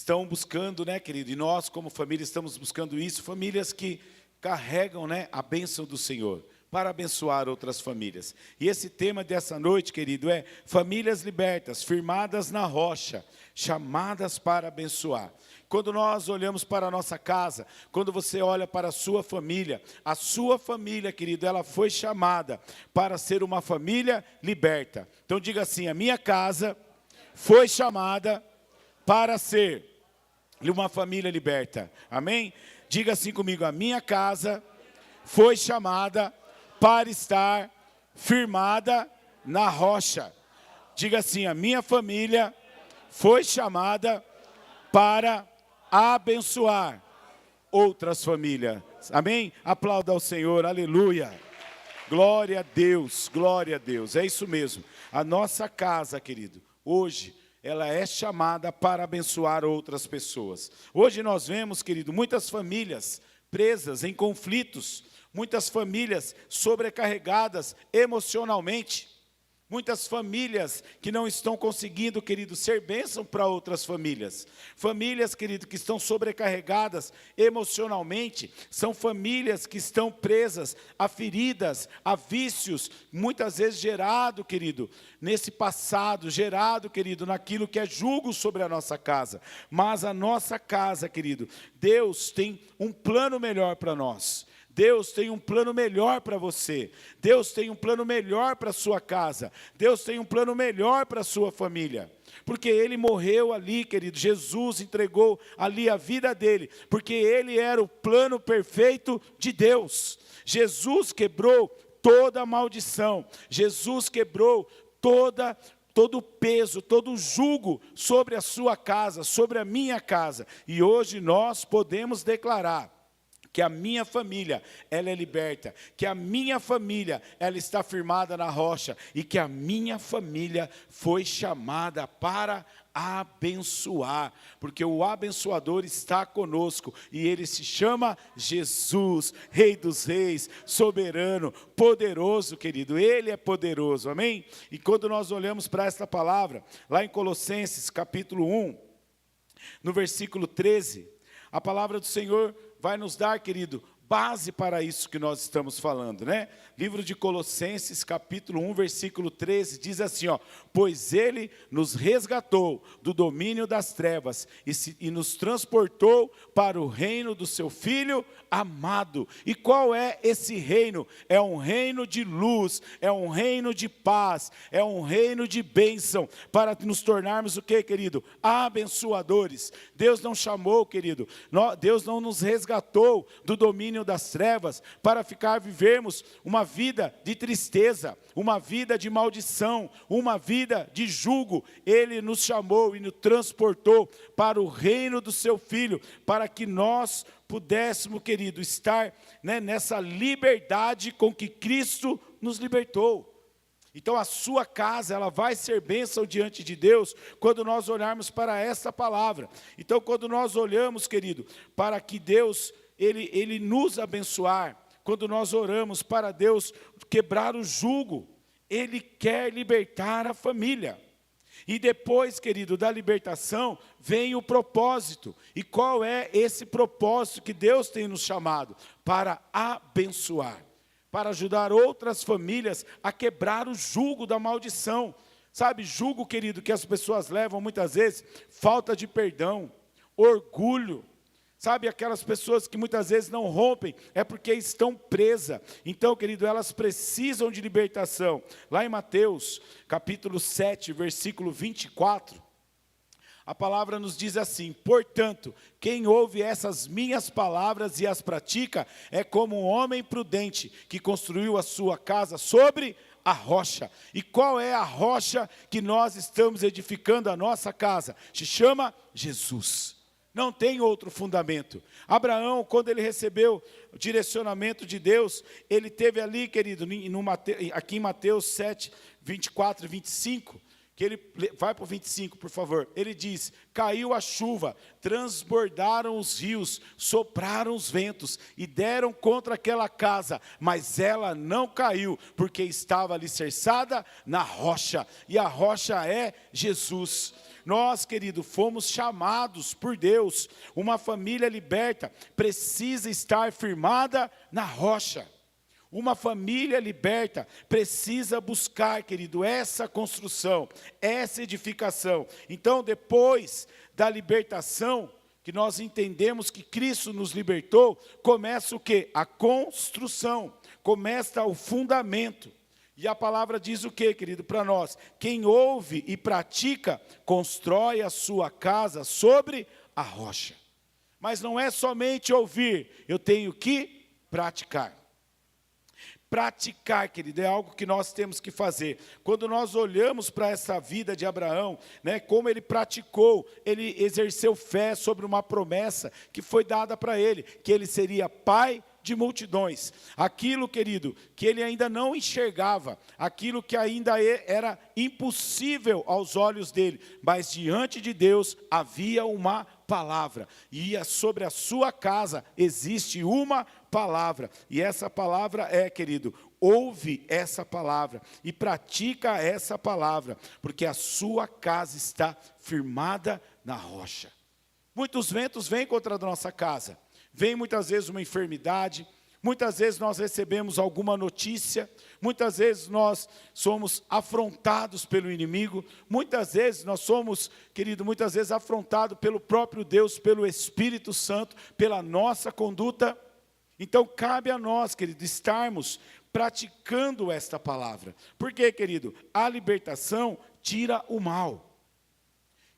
estão buscando, né, querido? E nós, como família, estamos buscando isso. Famílias que carregam, né, a bênção do Senhor para abençoar outras famílias. E esse tema dessa noite, querido, é famílias libertas, firmadas na rocha, chamadas para abençoar. Quando nós olhamos para a nossa casa, quando você olha para a sua família, querido, ela foi chamada para ser uma família liberta. Então diga assim, a minha casa foi chamada para ser uma família liberta. Amém? Diga assim comigo, a minha casa foi chamada para estar firmada na rocha. Diga assim, a minha família foi chamada para abençoar outras famílias. Amém? Aplauda ao Senhor, aleluia. Glória a Deus, glória a Deus. É isso mesmo. A nossa casa, querido, hoje, ela é chamada para abençoar outras pessoas. Hoje nós vemos, querido, muitas famílias presas em conflitos, muitas famílias sobrecarregadas emocionalmente, muitas famílias que não estão conseguindo, querido, ser bênção para outras famílias. Famílias, querido, que estão sobrecarregadas emocionalmente, são famílias que estão presas a feridas, a vícios, muitas vezes gerado, querido, nesse passado, gerado, querido, naquilo que é julgo sobre a nossa casa. Mas a nossa casa, querido, Deus tem um plano melhor para nós. Deus tem um plano melhor para você. Deus tem um plano melhor para a sua casa. Deus tem um plano melhor para a sua família. Porque Ele morreu ali, querido. Jesus entregou ali a vida dEle. Porque Ele era o plano perfeito de Deus. Jesus quebrou toda a maldição. Jesus quebrou todo o peso, todo o jugo sobre a sua casa, sobre a minha casa. E hoje nós podemos declarar que a minha família, ela é liberta, que a minha família, ela está firmada na rocha, e que a minha família foi chamada para abençoar, porque o abençoador está conosco, e ele se chama Jesus, Rei dos Reis, soberano, poderoso, querido, ele é poderoso, amém? E quando nós olhamos para esta palavra, lá em Colossenses, capítulo 1, no versículo 13, a palavra do Senhor vai nos dar, querido, base para isso que nós estamos falando, né? Livro de Colossenses, capítulo 1, versículo 13, diz assim, ó, pois Ele nos resgatou do domínio das trevas e nos transportou para o reino do seu Filho amado. E qual é esse reino? É um reino de luz, é um reino de paz, é um reino de bênção, para nos tornarmos o que, querido? Abençoadores. Deus não chamou, querido, Deus não nos resgatou do domínio das trevas para vivermos uma vida de tristeza, uma vida de maldição, uma vida de jugo. Ele nos chamou e nos transportou para o reino do seu Filho, para que nós pudéssemos, querido, estar, né, nessa liberdade com que Cristo nos libertou. Então a sua casa, ela vai ser bênção diante de Deus, quando nós olharmos para essa palavra. Então quando nós olhamos, querido, para que Deus, Ele nos abençoar, quando nós oramos para Deus quebrar o jugo, Ele quer libertar a família. E depois, querido, da libertação, vem o propósito. E qual é esse propósito que Deus tem nos chamado? Para abençoar, para ajudar outras famílias a quebrar o jugo da maldição. Sabe, jugo, querido, que as pessoas levam muitas vezes, falta de perdão, orgulho. Sabe, aquelas pessoas que muitas vezes não rompem, é porque estão presas. Então, querido, elas precisam de libertação. Lá em Mateus, capítulo 7, versículo 24, a palavra nos diz assim, portanto, quem ouve essas minhas palavras e as pratica, é como um homem prudente, que construiu a sua casa sobre a rocha. E qual é a rocha que nós estamos edificando a nossa casa? Se chama Jesus. Não tem outro fundamento. Abraão, quando ele recebeu o direcionamento de Deus, ele teve ali, querido, aqui em Mateus 7, 24 e 25, que ele vai para o 25, por favor. Ele diz, caiu a chuva, transbordaram os rios, sopraram os ventos e deram contra aquela casa, mas ela não caiu, porque estava alicerçada na rocha, e a rocha é Jesus. Nós, querido, fomos chamados por Deus. Uma família liberta precisa estar firmada na rocha. Uma família liberta precisa buscar, querido, essa construção, essa edificação. Então, depois da libertação, que nós entendemos que Cristo nos libertou, começa o quê? A construção, começa o fundamento. E a palavra diz o quê, querido, para nós? Quem ouve e pratica, constrói a sua casa sobre a rocha. Mas não é somente ouvir, eu tenho que praticar. Praticar, querido, é algo que nós temos que fazer. Quando nós olhamos para essa vida de Abraão, né, como ele praticou, ele exerceu fé sobre uma promessa que foi dada para ele, que ele seria pai de multidões. Aquilo, querido, que ele ainda não enxergava, aquilo que ainda era impossível aos olhos dele, mas diante de Deus havia uma palavra, e sobre a sua casa existe uma palavra, e essa palavra é, querido, ouve essa palavra e pratica essa palavra, porque a sua casa está firmada na rocha. Muitos ventos vêm contra a nossa casa, vem muitas vezes uma enfermidade, muitas vezes nós recebemos alguma notícia, muitas vezes nós somos afrontados pelo inimigo, muitas vezes nós somos, querido, muitas vezes afrontados pelo próprio Deus, pelo Espírito Santo, pela nossa conduta. Então cabe a nós, querido, estarmos praticando esta palavra. Por quê, querido? A libertação tira o mal.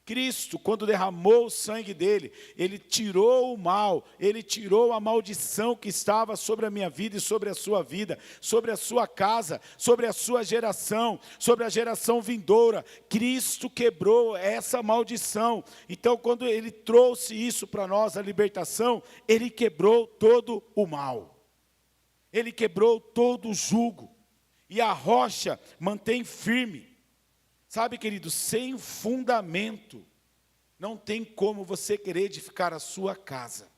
Cristo, quando derramou o sangue dele, ele tirou o mal, ele tirou a maldição que estava sobre a minha vida e sobre a sua vida, sobre a sua casa, sobre a sua geração, sobre a geração vindoura. Cristo quebrou essa maldição. Então, quando ele trouxe isso para nós, a libertação, ele quebrou todo o mal. Ele quebrou todo o jugo. E a rocha mantém firme. Sabe, querido, sem fundamento, não tem como você querer edificar a sua casa.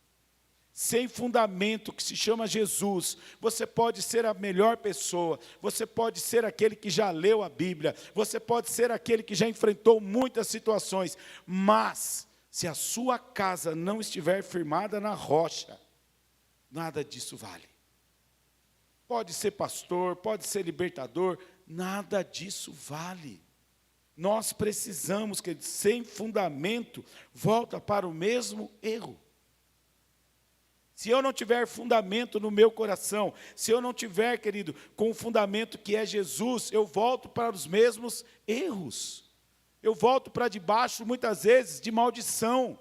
Sem fundamento, que se chama Jesus, você pode ser a melhor pessoa, você pode ser aquele que já leu a Bíblia, você pode ser aquele que já enfrentou muitas situações, mas, se a sua casa não estiver firmada na rocha, nada disso vale. Pode ser pastor, pode ser libertador, nada disso vale. Nós precisamos, que sem fundamento, volta para o mesmo erro. Se eu não tiver fundamento no meu coração, se eu não tiver, querido, com o fundamento que é Jesus, eu volto para os mesmos erros. Eu volto para debaixo, muitas vezes, de maldição.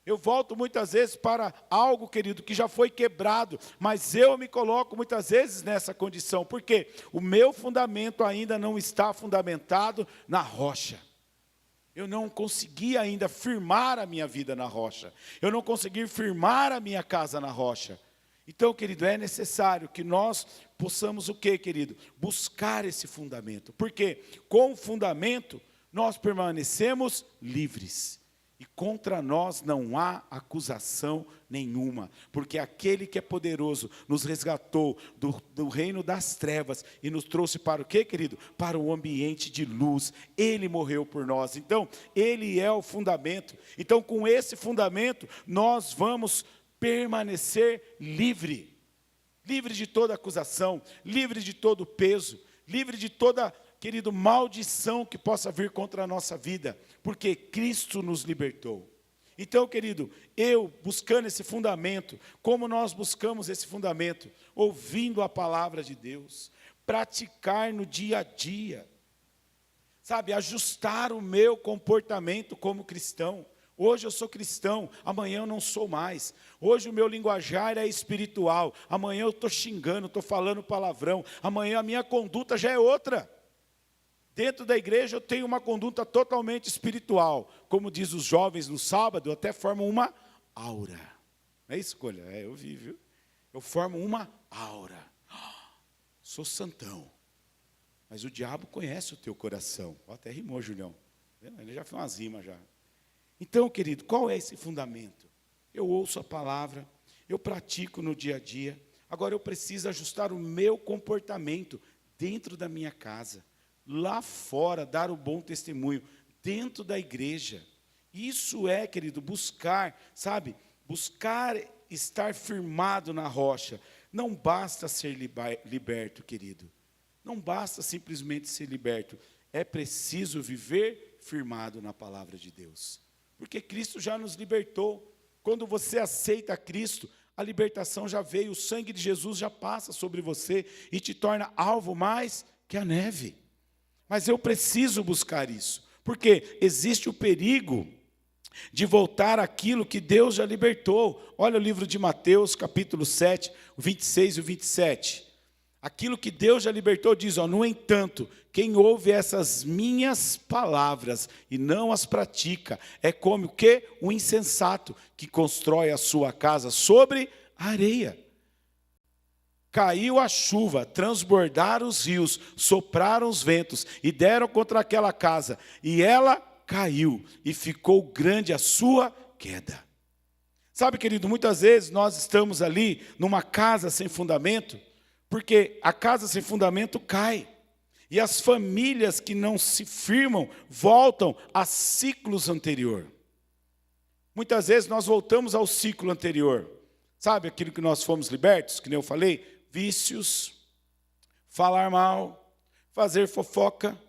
Eu volto muitas vezes para algo, querido, que já foi quebrado, mas eu me coloco muitas vezes nessa condição, porque o meu fundamento ainda não está fundamentado na rocha. Eu não consegui ainda firmar a minha vida na rocha. Eu não consegui firmar a minha casa na rocha. Então, querido, é necessário que nós possamos o quê, querido? Buscar esse fundamento. Porque com o fundamento, nós permanecemos livres. E contra nós não há acusação nenhuma, porque aquele que é poderoso nos resgatou do reino das trevas e nos trouxe para o quê, querido? Para o ambiente de luz. Ele morreu por nós, então ele é o fundamento. Então com esse fundamento nós vamos permanecer livre de toda acusação, livre de todo peso, livre de toda, querido, maldição que possa vir contra a nossa vida, porque Cristo nos libertou. Então, querido, eu buscando esse fundamento, como nós buscamos esse fundamento? Ouvindo a palavra de Deus, praticar no dia a dia, sabe, ajustar o meu comportamento como cristão. Hoje eu sou cristão, amanhã eu não sou mais. Hoje o meu linguajar é espiritual, amanhã eu estou xingando, estou falando palavrão, amanhã a minha conduta já é outra. Dentro da igreja eu tenho uma conduta totalmente espiritual. Como diz os jovens no sábado, eu até formo uma aura. Não é escolha, eu vi, viu? Eu formo uma aura. Sou santão. Mas o diabo conhece o teu coração. Até rimou, Julião. Ele já fez umas rimas já. Então, querido, qual é esse fundamento? Eu ouço a palavra, eu pratico no dia a dia. Agora eu preciso ajustar o meu comportamento dentro da minha casa. Lá fora, dar o bom testemunho, dentro da igreja. Isso é, querido, buscar, sabe? Buscar estar firmado na rocha. Não basta ser liberto, querido. Não basta simplesmente ser liberto. É preciso viver firmado na palavra de Deus. Porque Cristo já nos libertou. Quando você aceita Cristo, a libertação já veio. O sangue de Jesus já passa sobre você e te torna alvo mais que a neve. Mas eu preciso buscar isso. Porque existe o perigo de voltar àquilo que Deus já libertou. Olha o livro de Mateus, capítulo 7, o 26 e o 27. Aquilo que Deus já libertou diz, no entanto, quem ouve essas minhas palavras e não as pratica, é como o quê? O insensato que constrói a sua casa sobre a areia. Caiu a chuva, transbordaram os rios, sopraram os ventos e deram contra aquela casa, e ela caiu, e ficou grande a sua queda. Sabe, querido, muitas vezes nós estamos ali numa casa sem fundamento, porque a casa sem fundamento cai, e as famílias que não se firmam voltam a ciclos anteriores. Muitas vezes nós voltamos ao ciclo anterior. Sabe aquilo que nós fomos libertos, que nem eu falei? Vícios, falar mal, fazer fofoca,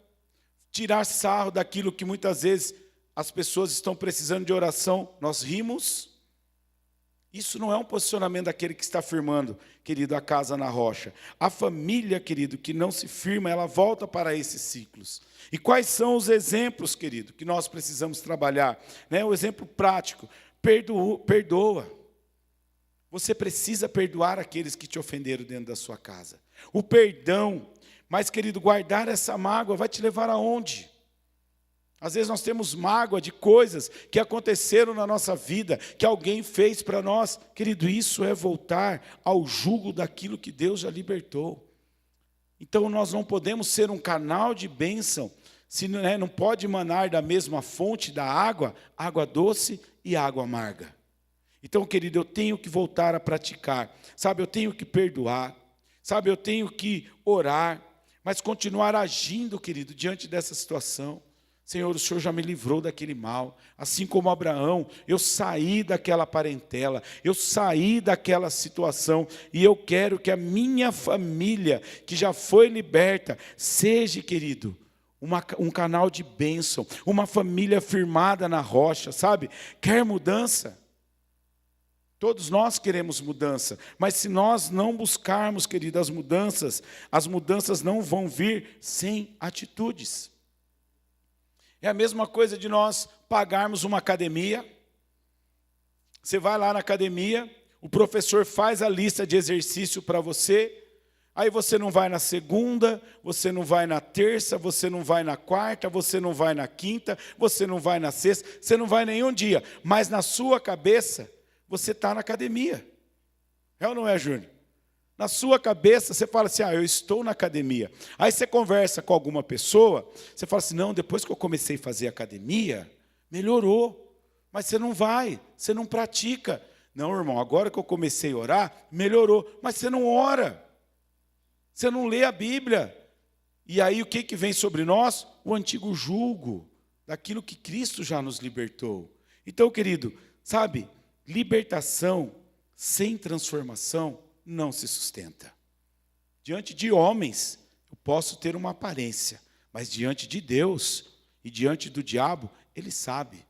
tirar sarro daquilo que muitas vezes as pessoas estão precisando de oração, nós rimos. Isso não é um posicionamento daquele que está firmando, querido, a casa na rocha. A família, querido, que não se firma, ela volta para esses ciclos. E quais são os exemplos, querido, que nós precisamos trabalhar? O exemplo prático, perdoa. Você precisa perdoar aqueles que te ofenderam dentro da sua casa. O perdão, mas, querido, guardar essa mágoa vai te levar aonde? Às vezes nós temos mágoa de coisas que aconteceram na nossa vida, que alguém fez para nós. Querido, isso é voltar ao jugo daquilo que Deus já libertou. Então nós não podemos ser um canal de bênção, se não pode emanar da mesma fonte da água, água doce e água amarga. Então, querido, eu tenho que voltar a praticar, sabe, eu tenho que perdoar, sabe, eu tenho que orar, mas continuar agindo, querido, diante dessa situação. Senhor, o Senhor já me livrou daquele mal, assim como Abraão, eu saí daquela parentela, eu saí daquela situação, e eu quero que a minha família, que já foi liberta, seja, querido, um canal de bênção, uma família firmada na rocha, sabe? Quer mudança? Todos nós queremos mudança, mas se nós não buscarmos, querido, as mudanças não vão vir sem atitudes. É a mesma coisa de nós pagarmos uma academia. Você vai lá na academia, o professor faz a lista de exercício para você, aí você não vai na segunda, você não vai na terça, você não vai na quarta, você não vai na quinta, você não vai na sexta, você não vai nenhum dia, mas na sua cabeça, você está na academia. É ou não é, Júnior? Na sua cabeça, você fala assim, eu estou na academia. Aí você conversa com alguma pessoa, você fala assim, não, depois que eu comecei a fazer academia, melhorou. Mas você não vai, você não pratica. Não, irmão, agora que eu comecei a orar, melhorou. Mas você não ora. Você não lê a Bíblia. E aí o que vem sobre nós? O antigo jugo, daquilo que Cristo já nos libertou. Então, querido, sabe, libertação sem transformação não se sustenta. Diante de homens, eu posso ter uma aparência, mas diante de Deus e diante do diabo, ele sabe.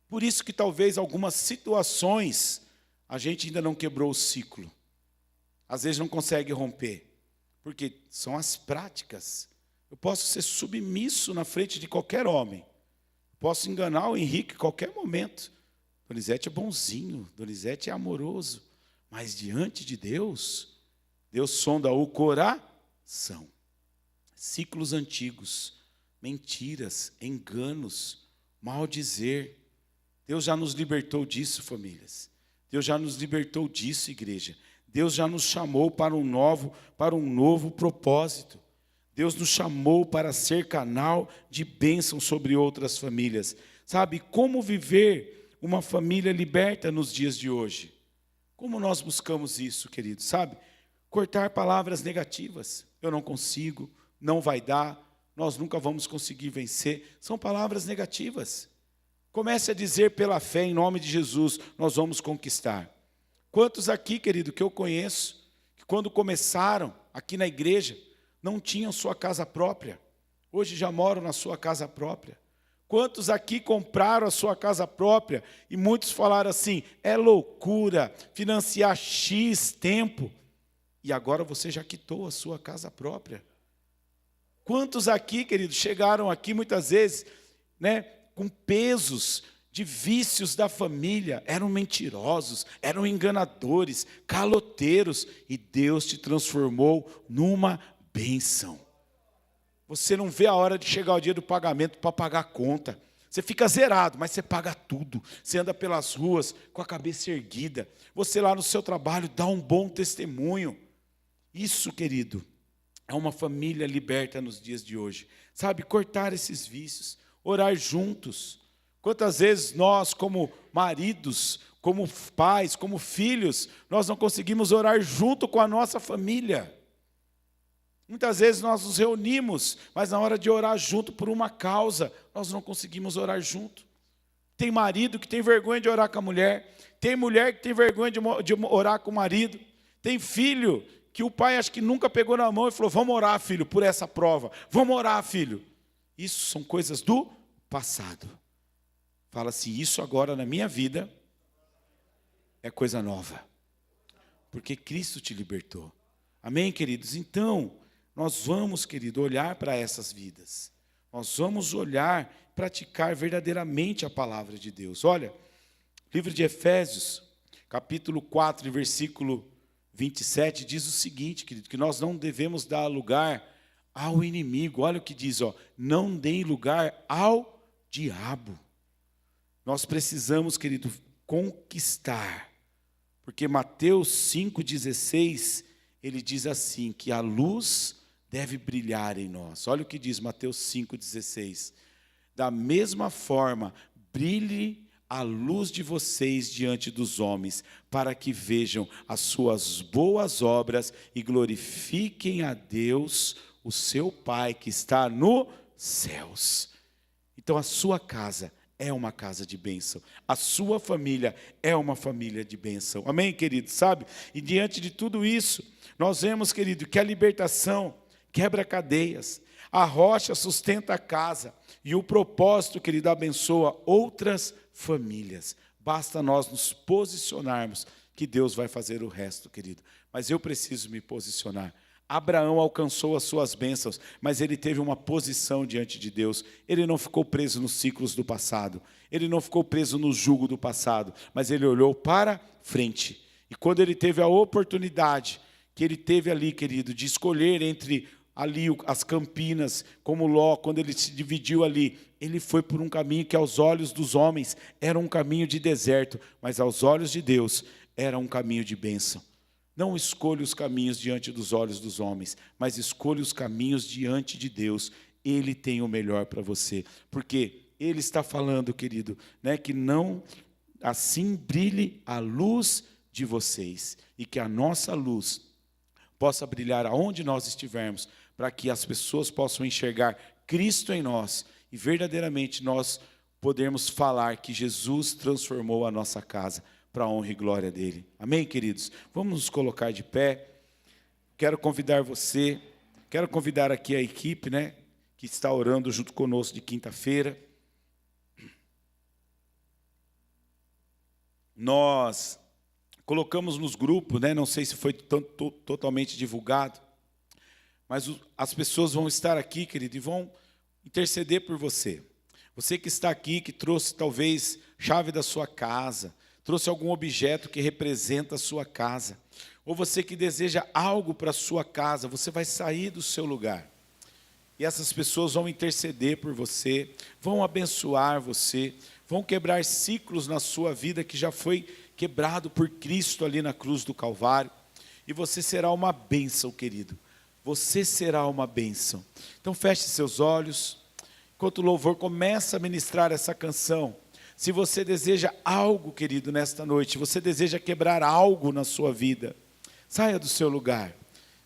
Por isso que talvez algumas situações a gente ainda não quebrou o ciclo. Às vezes não consegue romper, porque são as práticas. Eu posso ser submisso na frente de qualquer homem. Posso enganar o Henrique em qualquer momento. Donizete é bonzinho, Donizete é amoroso. Mas diante de Deus, Deus sonda o coração. Ciclos antigos, mentiras, enganos, maldizer. Deus já nos libertou disso, famílias. Deus já nos libertou disso, igreja. Deus já nos chamou para um novo propósito. Deus nos chamou para ser canal de bênção sobre outras famílias. Sabe, como viver uma família liberta nos dias de hoje? Como nós buscamos isso, querido? Sabe, cortar palavras negativas. Eu não consigo, não vai dar, nós nunca vamos conseguir vencer. São palavras negativas. Comece a dizer pela fé, em nome de Jesus, nós vamos conquistar. Quantos aqui, querido, que eu conheço, que quando começaram aqui na igreja, não tinham sua casa própria, hoje já moram na sua casa própria. Quantos aqui compraram a sua casa própria e muitos falaram assim, é loucura financiar X tempo, e agora você já quitou a sua casa própria. Quantos aqui, queridos, chegaram aqui muitas vezes, né, com pesos de vícios da família, eram mentirosos, eram enganadores, caloteiros, e Deus te transformou numa bênção. Você não vê a hora de chegar o dia do pagamento para pagar a conta. Você fica zerado, mas você paga tudo. Você anda pelas ruas com a cabeça erguida. Você lá no seu trabalho dá um bom testemunho. Isso, querido, é uma família liberta nos dias de hoje. Sabe, cortar esses vícios, orar juntos. Quantas vezes nós, como maridos, como pais, como filhos, nós não conseguimos orar junto com a nossa família. Muitas vezes nós nos reunimos, mas na hora de orar junto por uma causa, nós não conseguimos orar junto. Tem marido que tem vergonha de orar com a mulher, tem mulher que tem vergonha de orar com o marido, tem filho que o pai acho que nunca pegou na mão e falou, vamos orar, filho, por essa prova, vamos orar, filho. Isso são coisas do passado. Fala-se, isso agora na minha vida é coisa nova, porque Cristo te libertou. Amém, queridos? Então, nós vamos, querido, olhar para essas vidas. Nós vamos olhar, praticar verdadeiramente a palavra de Deus. Olha, livro de Efésios, capítulo 4, versículo 27, diz o seguinte, querido, que nós não devemos dar lugar ao inimigo. Olha o que diz, ó, não deem lugar ao diabo. Nós precisamos, querido, conquistar. Porque Mateus 5,16, ele diz assim, que a luz deve brilhar em nós. Olha o que diz Mateus 5,16. Da mesma forma, brilhe a luz de vocês diante dos homens, para que vejam as suas boas obras e glorifiquem a Deus, o seu Pai, que está nos céus. Então, a sua casa é uma casa de bênção. A sua família é uma família de bênção. Amém, querido? Sabe? E diante de tudo isso, nós vemos, querido, que a libertação quebra cadeias, a rocha sustenta a casa, e o propósito, querido, abençoa outras famílias. Basta nós nos posicionarmos, que Deus vai fazer o resto, querido. Mas eu preciso me posicionar. Abraão alcançou as suas bênçãos, mas ele teve uma posição diante de Deus. Ele não ficou preso nos ciclos do passado, ele não ficou preso no jugo do passado, mas ele olhou para frente. E quando ele teve a oportunidade, que ele teve ali, querido, de escolher entre ali as campinas, como Ló, quando ele se dividiu ali, ele foi por um caminho que aos olhos dos homens era um caminho de deserto, mas aos olhos de Deus era um caminho de bênção. Não escolha os caminhos diante dos olhos dos homens, mas escolha os caminhos diante de Deus. Ele tem o melhor para você, porque Ele está falando, querido, né, que não assim brilhe a luz de vocês, e que a nossa luz possa brilhar aonde nós estivermos, para que as pessoas possam enxergar Cristo em nós, e verdadeiramente nós podermos falar que Jesus transformou a nossa casa, para a honra e glória dele. Amém, queridos? Vamos nos colocar de pé. Quero convidar você, quero convidar aqui a equipe, né, que está orando junto conosco de quinta-feira. Nós colocamos nos grupos, né, não sei se foi totalmente divulgado, mas as pessoas vão estar aqui, querido, e vão interceder por você. Você que está aqui, que trouxe talvez chave da sua casa, trouxe algum objeto que representa a sua casa, ou você que deseja algo para a sua casa, você vai sair do seu lugar. E essas pessoas vão interceder por você, vão abençoar você, vão quebrar ciclos na sua vida que já foi quebrado por Cristo ali na cruz do Calvário. E você será uma bênção, querido. Você será uma bênção. Então feche seus olhos, enquanto o louvor começa a ministrar essa canção. Se você deseja algo, querido, nesta noite, você deseja quebrar algo na sua vida, saia do seu lugar.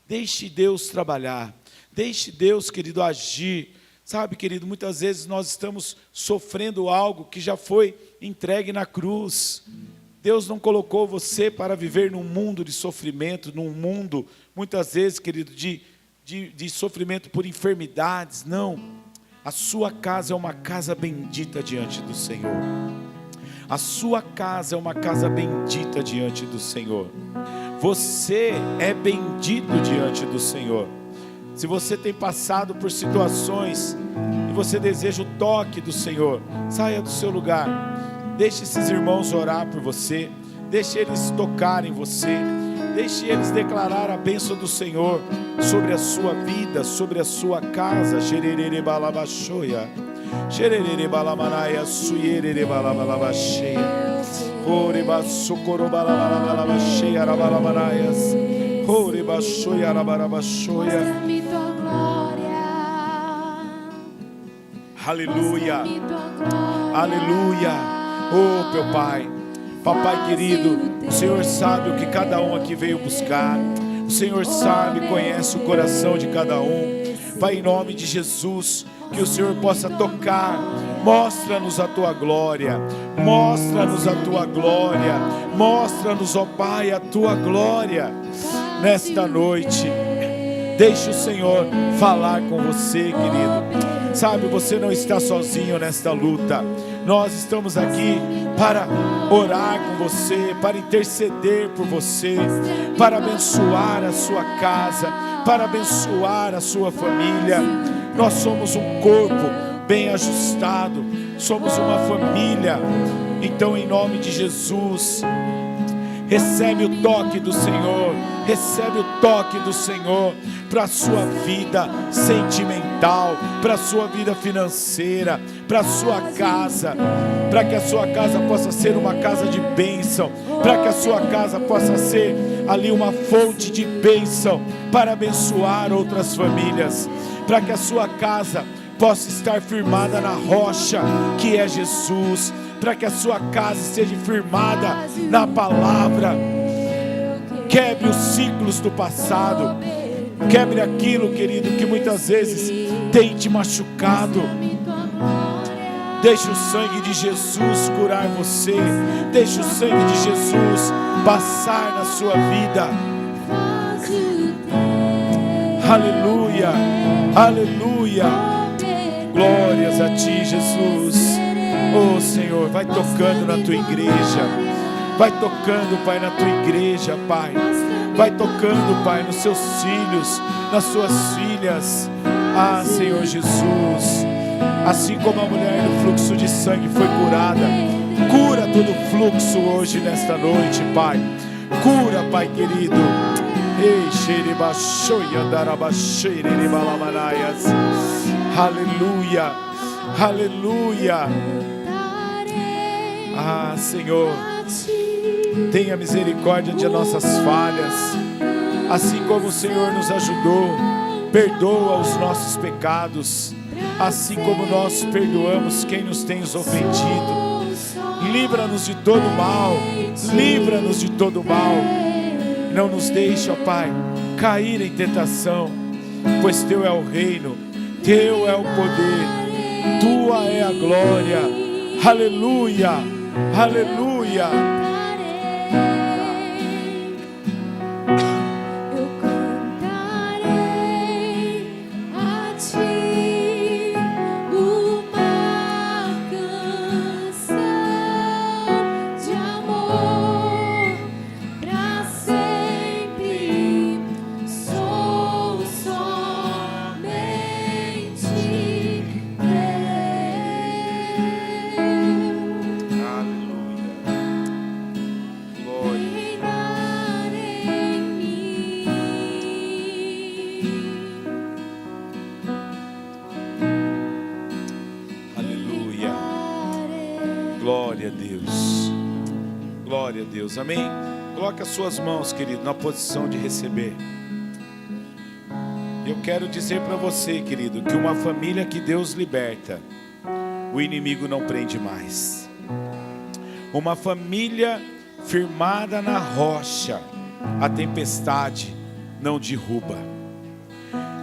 Deixe Deus trabalhar. Deixe Deus, querido, agir. Sabe, querido, muitas vezes nós estamos sofrendo algo que já foi entregue na cruz. Deus não colocou você para viver num mundo de sofrimento, num mundo, muitas vezes, querido, de sofrimento por enfermidades. Não, a sua casa é uma casa bendita diante do Senhor. A sua casa é uma casa bendita diante do Senhor. Você é bendito diante do Senhor. Se você tem passado por situações e você deseja o toque do Senhor, saia do seu lugar. Deixe esses irmãos orar por você. Deixe eles tocarem você. Deixe eles declarar a bênção do Senhor sobre a sua vida, sobre a sua casa. Xererere balabaxoia. Xererere balamanaya suierere balabalabaxeia. Oreba socorobalabalabalabaxeia rabalamanaias. Oreba xoia rabalabaxoia. Aleluia. Aleluia. Oh, meu Pai, Papai querido, o Senhor sabe o que cada um aqui veio buscar. O Senhor sabe, conhece o coração de cada um. Pai, em nome de Jesus, que o Senhor possa tocar. Mostra-nos a Tua glória. Mostra-nos a Tua glória. Mostra-nos, ó Pai, a Tua glória. Nesta noite, deixe o Senhor falar com você, querido. Sabe, você não está sozinho nesta luta. Nós estamos aqui para orar com você, para interceder por você, para abençoar a sua casa, para abençoar a sua família. Nós somos um corpo bem ajustado, somos uma família. Então, em nome de Jesus, recebe o toque do Senhor, recebe o toque do Senhor para a sua vida sentimental, para a sua vida financeira, para a sua casa, para que a sua casa possa ser uma casa de bênção, para que a sua casa possa ser ali uma fonte de bênção para abençoar outras famílias, para que a sua casa possa estar firmada na rocha que é Jesus, para que a sua casa seja firmada na palavra. Quebre os ciclos do passado, quebre aquilo, querido, que muitas vezes tem te machucado. Deixe o sangue de Jesus curar você, deixe o sangue de Jesus passar na sua vida. Aleluia, aleluia, glórias a Ti, Jesus. Oh Senhor, vai tocando na Tua igreja, vai tocando, Pai, na Tua igreja, Pai, vai tocando, Pai, nos seus filhos, nas suas filhas. Ah, Senhor Jesus, assim como a mulher do fluxo de sangue foi curada, cura todo o fluxo hoje, nesta noite, Pai, cura, Pai querido. Aleluia, aleluia. Ah, Senhor, tenha misericórdia de nossas falhas, assim como o Senhor nos ajudou. Perdoa os nossos pecados, assim como nós perdoamos quem nos tem ofendido. Livra-nos de todo mal, livra-nos de todo mal. Não nos deixe, ó Pai, cair em tentação, pois Teu é o reino, Teu é o poder, Tua é a glória. Aleluia, aleluia. Glória a Deus, amém? Coloque as suas mãos, querido, na posição de receber. Eu quero dizer para você, querido, que uma família que Deus liberta, o inimigo não prende mais. Uma família firmada na rocha, a tempestade não derruba.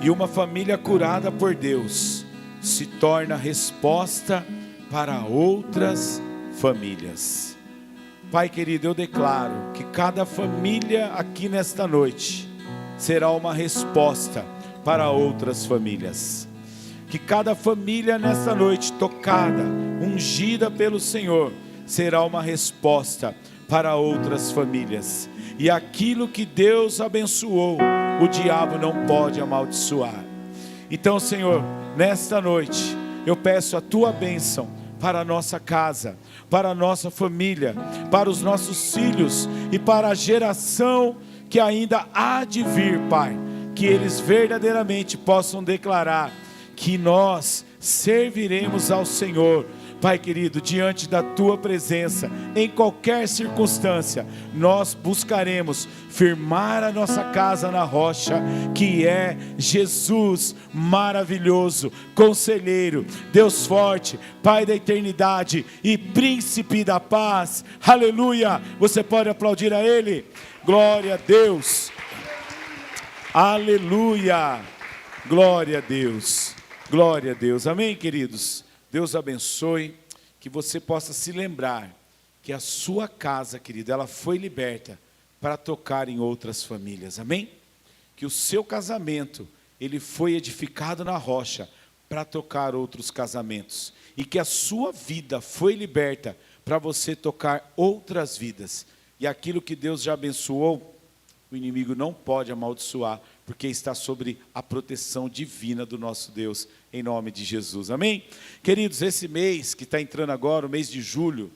E uma família curada por Deus, se torna resposta para outras famílias. Pai querido, eu declaro que cada família aqui nesta noite será uma resposta para outras famílias. Que cada família nesta noite tocada, ungida pelo Senhor, será uma resposta para outras famílias. E aquilo que Deus abençoou, o diabo não pode amaldiçoar. Então, Senhor, nesta noite, eu peço a Tua bênção para a nossa casa, para a nossa família, para os nossos filhos e para a geração que ainda há de vir, Pai. Que eles verdadeiramente possam declarar que nós serviremos ao Senhor, Pai querido, diante da Tua presença, em qualquer circunstância, nós buscaremos firmar a nossa casa na rocha, que é Jesus maravilhoso, Conselheiro, Deus forte, Pai da eternidade e Príncipe da paz. Aleluia! Você pode aplaudir a Ele? Glória a Deus! Aleluia! Glória a Deus! Glória a Deus! Amém, queridos? Deus abençoe, que você possa se lembrar que a sua casa, querida, ela foi liberta para tocar em outras famílias, amém? Que o seu casamento, ele foi edificado na rocha para tocar outros casamentos, e que a sua vida foi liberta para você tocar outras vidas, e aquilo que Deus já abençoou, o inimigo não pode amaldiçoar, porque está sobre a proteção divina do nosso Deus, em nome de Jesus, amém? Queridos, esse mês que está entrando agora, o mês de junho,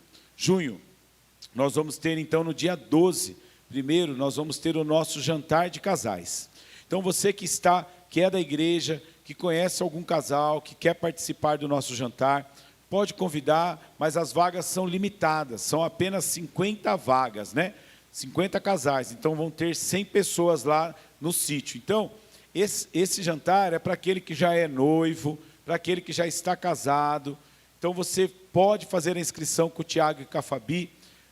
nós vamos ter então no dia 12, primeiro nós vamos ter o nosso jantar de casais. Então você que é da igreja, que conhece algum casal, que quer participar do nosso jantar, pode convidar, mas as vagas são limitadas, são apenas 50 vagas, né? 50 casais, então vão ter 100 pessoas lá no sítio. Então, esse jantar é para aquele que já é noivo, para aquele que já está casado. Então, você pode fazer a inscrição com o Tiago e com a Fabi,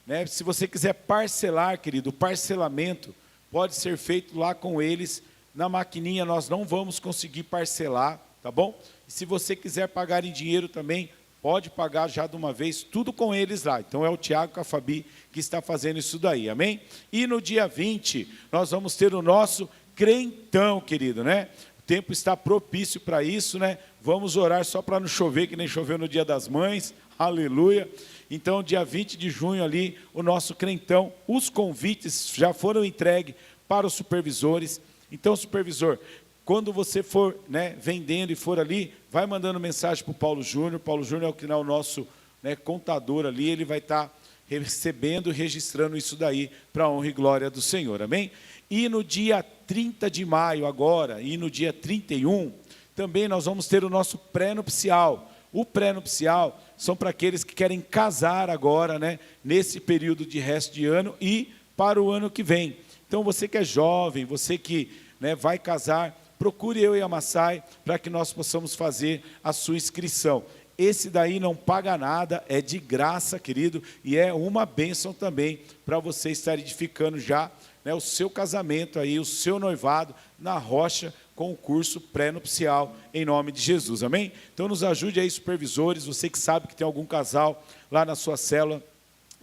né? Se você quiser parcelar, querido, o parcelamento pode ser feito lá com eles, na maquininha nós não vamos conseguir parcelar, tá bom? E se você quiser pagar em dinheiro também, pode pagar já de uma vez, tudo com eles lá. Então é o Tiago com a Fabi que está fazendo isso daí, amém? E no dia 20, nós vamos ter o nosso crentão, querido, né? O tempo está propício para isso, né? Vamos orar só para não chover, que nem choveu no dia das mães, aleluia. Então, dia 20 de junho ali, o nosso crentão, os convites já foram entregues para os supervisores. Então, supervisor, quando você for, né, vendendo e for ali, vai mandando mensagem para o Paulo Júnior. Paulo Júnior é o nosso, né, contador ali, ele vai estar recebendo e registrando isso daí para a honra e glória do Senhor, amém? E no dia 30 de maio agora, e no dia 31, também nós vamos ter o nosso pré-nupcial. O pré-nupcial são para aqueles que querem casar agora, né, nesse período de resto de ano e para o ano que vem. Então, você que é jovem, você que, né, vai casar, procure eu e a Massai para que nós possamos fazer a sua inscrição. Esse daí não paga nada, é de graça, querido, e é uma bênção também para você estar edificando já, né, o seu casamento aí, o seu noivado na rocha com o curso pré-nupcial em nome de Jesus, amém? Então nos ajude aí, supervisores, você que sabe que tem algum casal lá na sua célula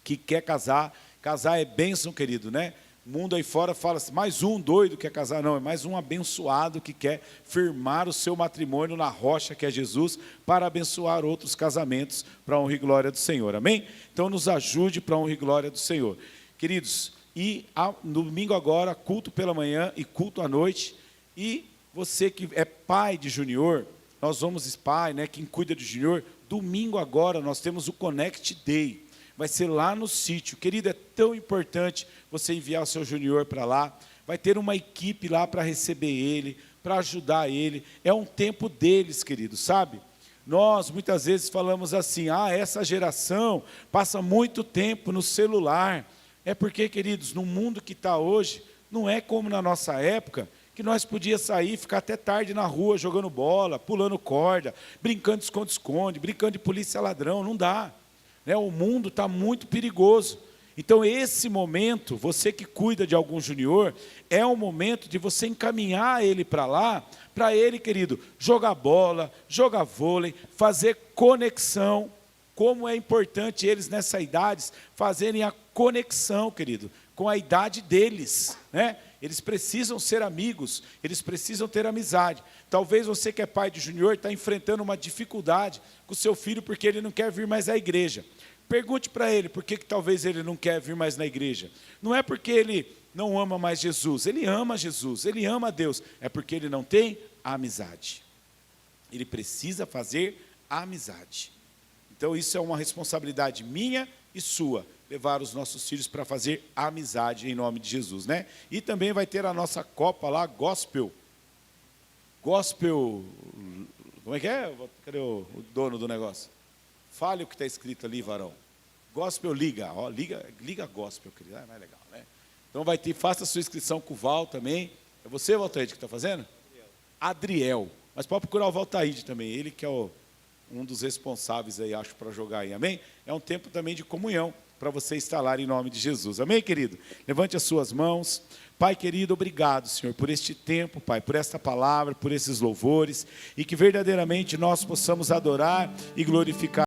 que quer casar é bênção, querido, né? O mundo aí fora fala assim, mais um doido quer casar, não, é mais um abençoado que quer firmar o seu matrimônio na rocha que é Jesus, para abençoar outros casamentos, para a honra e glória do Senhor, amém? Então nos ajude para a honra e glória do Senhor. Queridos, e no domingo agora, culto pela manhã e culto à noite, e você que é pai de junior, nós vamos, pai, né, quem cuida de junior, domingo agora nós temos o Connect Day, vai ser lá no sítio. Querido, é tão importante você enviar o seu junior para lá. Vai ter uma equipe lá para receber ele, para ajudar ele. É um tempo deles, querido, sabe? Nós, muitas vezes, falamos assim, essa geração passa muito tempo no celular. É porque, queridos, no mundo que está hoje, não é como na nossa época, que nós podíamos sair e ficar até tarde na rua, jogando bola, pulando corda, brincando de esconde-esconde, brincando de polícia ladrão, não dá. O mundo está muito perigoso. Então, esse momento, você que cuida de algum junior, é um momento de você encaminhar ele para lá, para ele, querido, jogar bola, jogar vôlei, fazer conexão. Como é importante eles, nessa idade, fazerem a conexão, querido, com a idade deles, né? Eles precisam ser amigos, eles precisam ter amizade. Talvez você que é pai de junior está enfrentando uma dificuldade com o seu filho porque ele não quer vir mais à igreja. Pergunte para ele por que talvez ele não quer vir mais na igreja. Não é porque ele não ama mais Jesus, ele ama Jesus, ele ama Deus, é porque ele não tem a amizade. Ele precisa fazer a amizade. Então isso é uma responsabilidade minha e sua, levar os nossos filhos para fazer a amizade em nome de Jesus, né? E também vai ter a nossa Copa lá, Gospel, como é que é? Cadê o dono do negócio? Fale o que está escrito ali, varão. Gospel Liga, ó, Liga Gospel, querido, é mais legal, né? Então vai ter, faça a sua inscrição com o Val também. É você, Valtaíde, que está fazendo? Adriel. Mas pode procurar o Valtaíde também, ele que é um dos responsáveis aí, acho, para jogar aí, amém? É um tempo também de comunhão, para você estar lá em nome de Jesus, amém, querido? Levante as suas mãos. Pai querido, obrigado, Senhor, por este tempo, Pai, por esta palavra, por esses louvores, e que verdadeiramente nós possamos adorar e glorificar